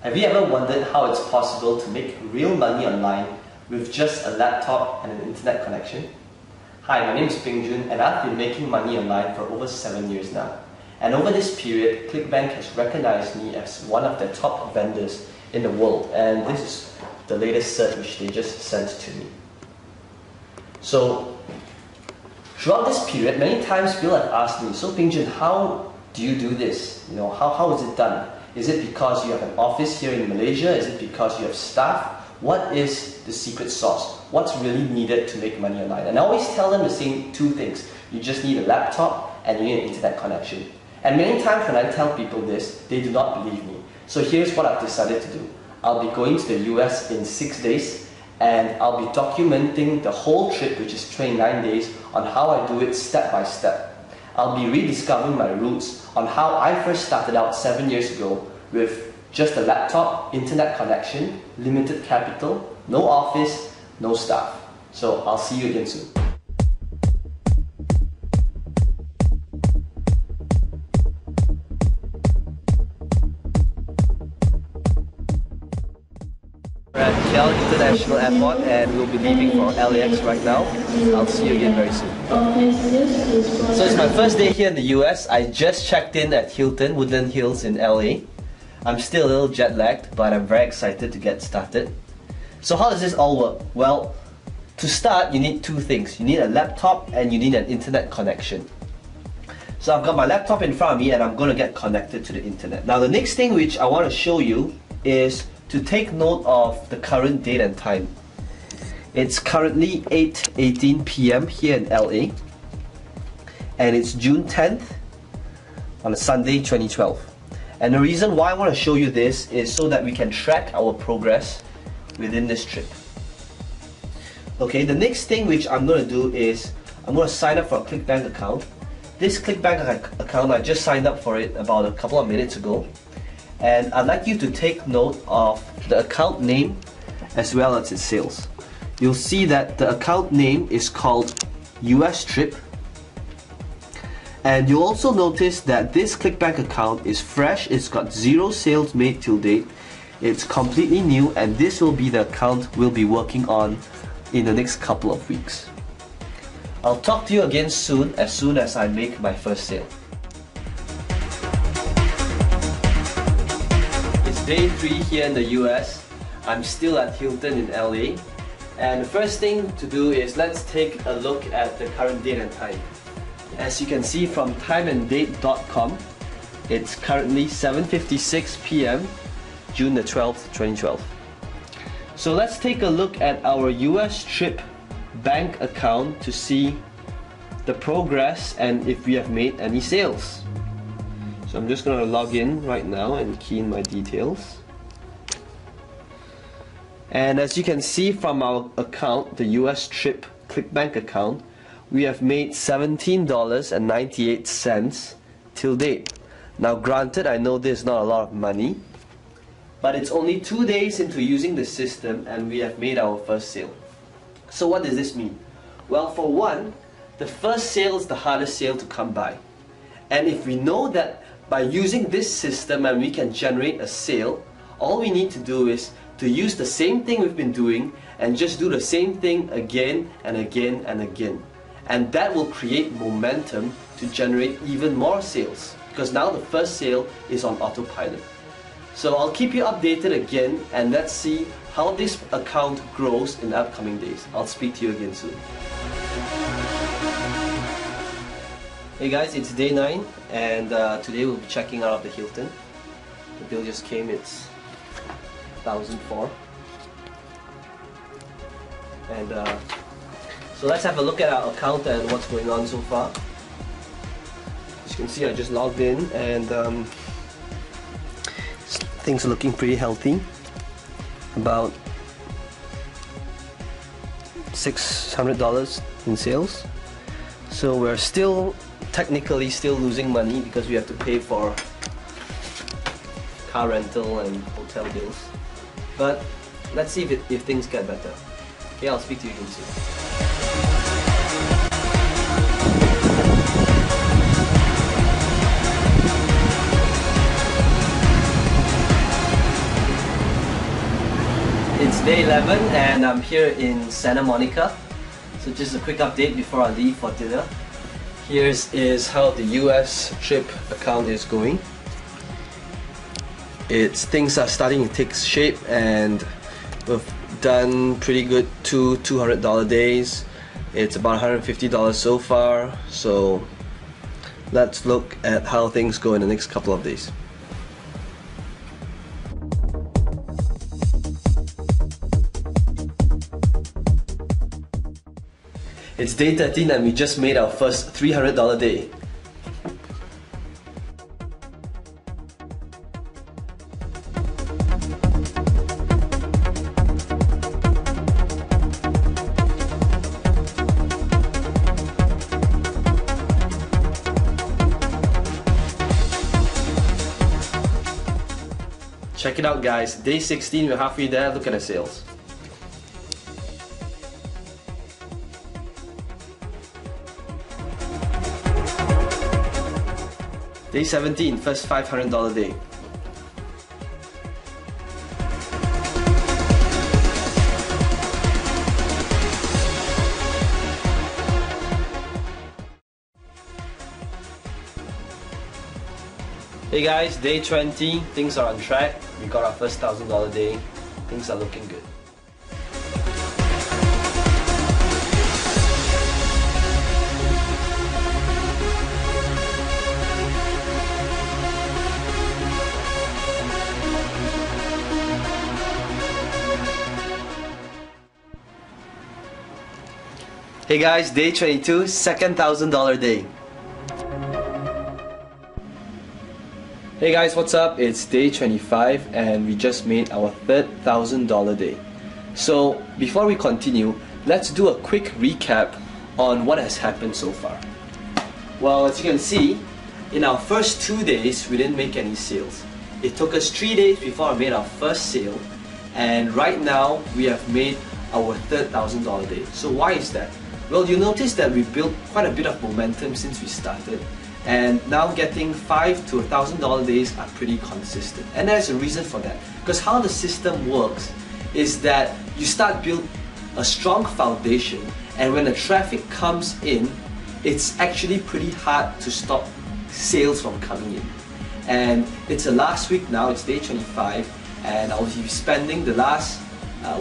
Have you ever wondered how it's possible to make real money online with just a laptop and an internet connection? Hi, my name is Ping Jun and I've been making money online for over 7 years now. And over this period, ClickBank has recognized me as one of their top vendors in the world, and this is the latest cert which they just sent to me. So, throughout this period, many times people have asked me, so Ping Jun, how do you do this? How is it done? Is it because you have an office here in Malaysia? Is it because you have staff? What is the secret sauce? What's really needed to make money online? And I always tell them the same two things. You just need a laptop and you need an internet connection. And many times when I tell people this, they do not believe me. So here's what I've decided to do. I'll be going to the US in 6 days, and I'll be documenting the whole trip, which is 29 days, on how I do it step by step. I'll be rediscovering my roots on how I first started out 7 years ago with just a laptop, internet connection, limited capital, no office, no staff. So I'll see you again soon. We're at KL International Airport and we'll be leaving for LAX right now. I'll see you again very soon. So it's my first day here in the US. I just checked in at Hilton, Woodland Hills in LA. I'm still a little jet lagged, but I'm very excited to get started. So how does this all work? Well, to start you need two things. You need a laptop and you need an internet connection. So I've got my laptop in front of me and I'm going to get connected to the internet. Now the next thing which I want to show you is to take note of the current date and time. It's currently 8:18 p.m. here in LA, and it's June 10th on a Sunday 2012. And the reason why I want to show you this is so that we can track our progress within this trip. Okay, the next thing which I'm going to do is I'm going to sign up for a ClickBank account. This ClickBank account, I just signed up for it about a couple of minutes ago. And I'd like you to take note of the account name as well as its sales. You'll see that the account name is called US Trip, and you'll also notice that this ClickBank account is fresh. It's got 0 sales made till date. It's completely new, and this will be the account we'll be working on in the next couple of weeks. I'll talk to you again soon as I make my first sale. Day 3 here in the US. I'm still at Hilton in LA, and the first thing to do is let's take a look at the current date and time. As you can see from timeanddate.com, it's currently 7:56 p.m. June the 12th, 2012. So let's take a look at our US Trip bank account to see the progress and if we have made any sales. So I'm just going to log in right now and key in my details. And as you can see from our account, the US Trip ClickBank account, we have made $17.98 till date. Now granted, I know this is not a lot of money, but it's only 2 days into using the system and we have made our first sale. So what does this mean? Well, for one, the first sale is the hardest sale to come by. And if we know that by using this system and we can generate a sale, all we need to do is to use the same thing we've been doing and just do the same thing again and again and again. And that will create momentum to generate even more sales, because now the first sale is on autopilot. So I'll keep you updated again, and let's see how this account grows in the upcoming days. I'll speak to you again soon. Hey guys, it's day 9 and today we'll be checking out of the Hilton. The bill just came, it's 1,004. And so let's have a look at our account and what's going on so far. As you can see, I just logged in and things are looking pretty healthy. About $600 in sales. So we're technically still losing money because we have to pay for car rental and hotel bills. But let's see if things get better. Okay, I'll speak to you again soon. It's day 11 and I'm here in Santa Monica. So just a quick update before I leave for dinner. Here's how the US trip account is going. Things are starting to take shape and we've done pretty good $200 days. It's about $150 so far. So let's look at how things go in the next couple of days. It's day 13 and we just made our first $300 day. Check it out guys, day 16, we're halfway there, look at the sales. Day 17, first $500 day. Hey guys, day 20, things are on track. We got our first $1,000 day. Things are looking good. Hey guys, day 22, second $1,000 day. Hey guys, what's up? It's day 25 and we just made our third $1,000 day. So before we continue, let's do a quick recap on what has happened so far. Well, as you can see, in our first 2 days, we didn't make any sales. It took us 3 days before I made our first sale, and right now we have made our third $1,000 day. So why is that? Well, you notice that we built quite a bit of momentum since we started, and now getting $5 to $1,000 days are pretty consistent. And there's a reason for that. Because how the system works is that you start build a strong foundation, and when the traffic comes in, it's actually pretty hard to stop sales from coming in. And it's the last week now, it's day 25, and I'll be spending the last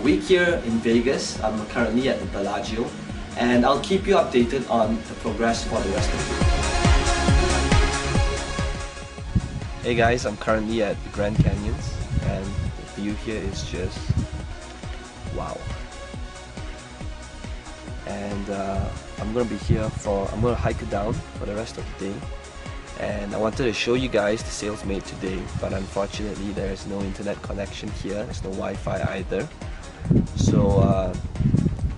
week here in Vegas. I'm currently at the Bellagio, and I'll keep you updated on the progress for the rest of the week. Hey guys, I'm currently at the Grand Canyons, and the view here is just wow. And I'm gonna be here I'm gonna hike it down for the rest of the day. And I wanted to show you guys the sales made today, but unfortunately there is no internet connection here, there's no Wi-Fi either. So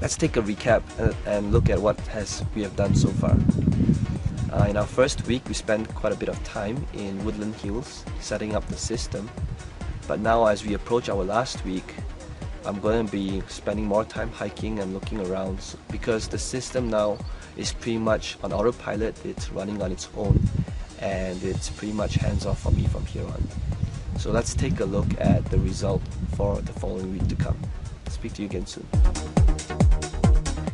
let's take a recap and look at what we have done so far. In our first week, we spent quite a bit of time in Woodland Hills setting up the system. But now as we approach our last week, I'm going to be spending more time hiking and looking around, because the system now is pretty much on autopilot. It's running on its own, and it's pretty much hands-off for me from here on. So let's take a look at the result for the following week to come. Speak to you again soon.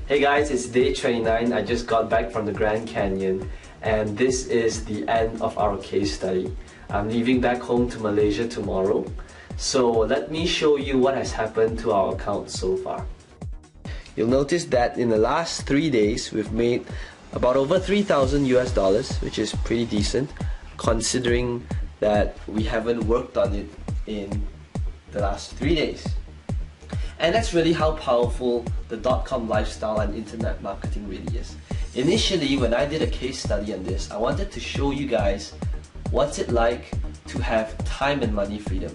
Hey guys, it's day 29. I just got back from the Grand Canyon, and this is the end of our case study. I'm leaving back home to Malaysia tomorrow. So let me show you what has happened to our account so far. You'll notice that in the last 3 days, we've made about over $3,000 US, which is pretty decent considering that we haven't worked on it in the last 3 days. And that's really how powerful the .com lifestyle and internet marketing really is. Initially, when I did a case study on this, I wanted to show you guys what's it like to have time and money freedom.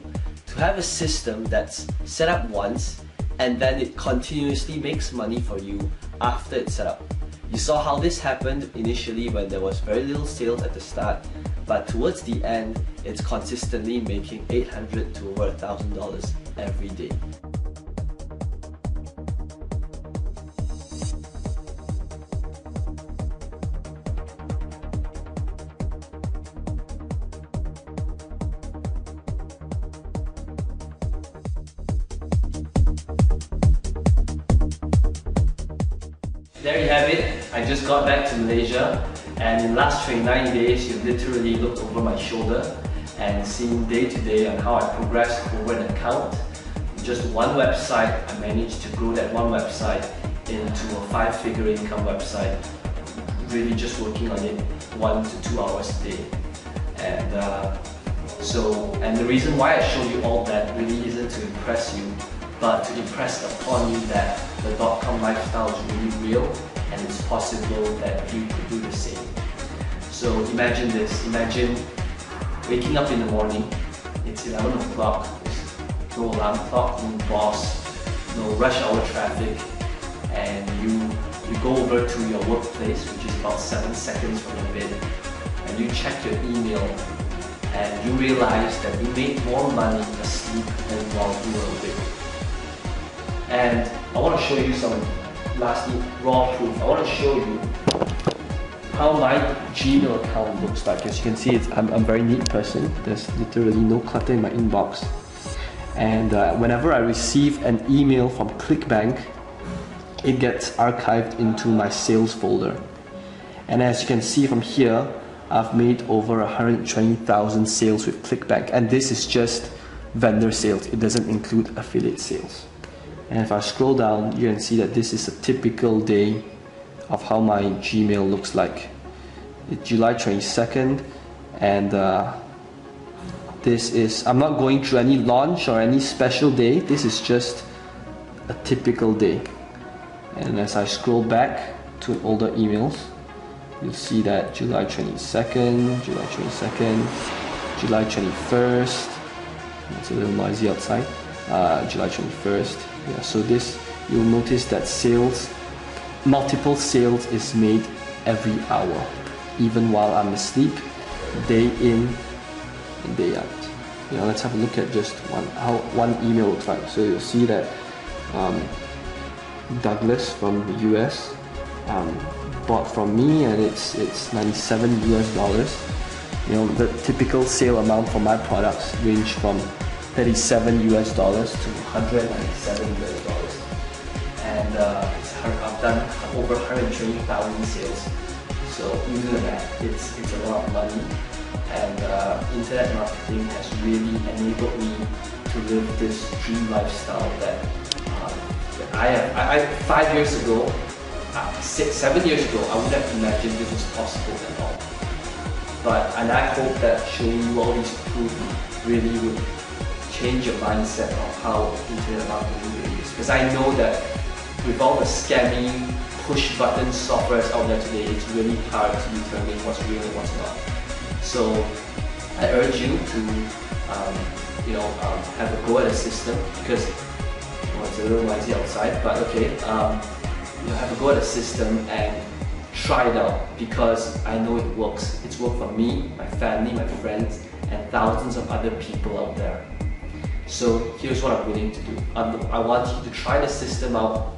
To have a system that's set up once and then it continuously makes money for you after it's set up. You saw how this happened initially when there was very little sales at the start, but towards the end, it's consistently making $800 to over $1,000 every day. There you have it. I just got back to Malaysia, and in the last 29 days, you've literally looked over my shoulder and seen day to day on how I progressed over an account. Just one website, I managed to grow that one website into a 5-figure income website, really just working on it 1 to 2 hours a day. And the reason why I show you all that really isn't to impress you, but to impress upon you that the .com lifestyle is really real and it's possible that you could do the same. So imagine this, imagine waking up in the morning, it's 11 o'clock, there's no alarm clock, no boss, no rush hour traffic, and you go over to your workplace, which is about 7 seconds from your bed, and you check your email, and you realize that you made more money asleep than while you were awake. And I want to show you some lastly raw proof. I want to show you how my Gmail account looks like. As you can see, I'm a very neat person. There's literally no clutter in my inbox. And whenever I receive an email from ClickBank, it gets archived into my sales folder. And as you can see from here, I've made over 120,000 sales with ClickBank, and this is just vendor sales. It doesn't include affiliate sales. And if I scroll down, you can see that this is a typical day of how my Gmail looks like. It's July 22nd, and this is, I'm not going through any launch or any special day. This is just a typical day. And as I scroll back to older emails, you'll see that July 22nd, July 22nd, July 21st, it's a little noisy outside, July 21st, yeah, so this, you'll notice that sales, multiple sales is made every hour, even while I'm asleep, day in and day out. You know, let's have a look at just how one email looks like. So you'll see that Douglas from the US bought from me, and it's $97 US. You know, the typical sale amount for my products range from $37 US to $197 US. And I've done over 120,000 sales. So you do that, it's a lot of money. And internet marketing has really enabled me to live this dream lifestyle that I 5 years ago, 7 years ago, I would have imagined this was possible at all. And I hope that showing you all these proof really would change your mindset of how internet marketing really is. Because I know that with all the scammy push button softwares out there today, it's really hard to determine what's real and what's not. So I urge you to have a go at the system, because it's a little noisy outside, but okay, have a go at the system and try it out, because I know it works. It's worked for me, my family, my friends, and thousands of other people out there. So here's what I'm willing to do. I want you to try the system out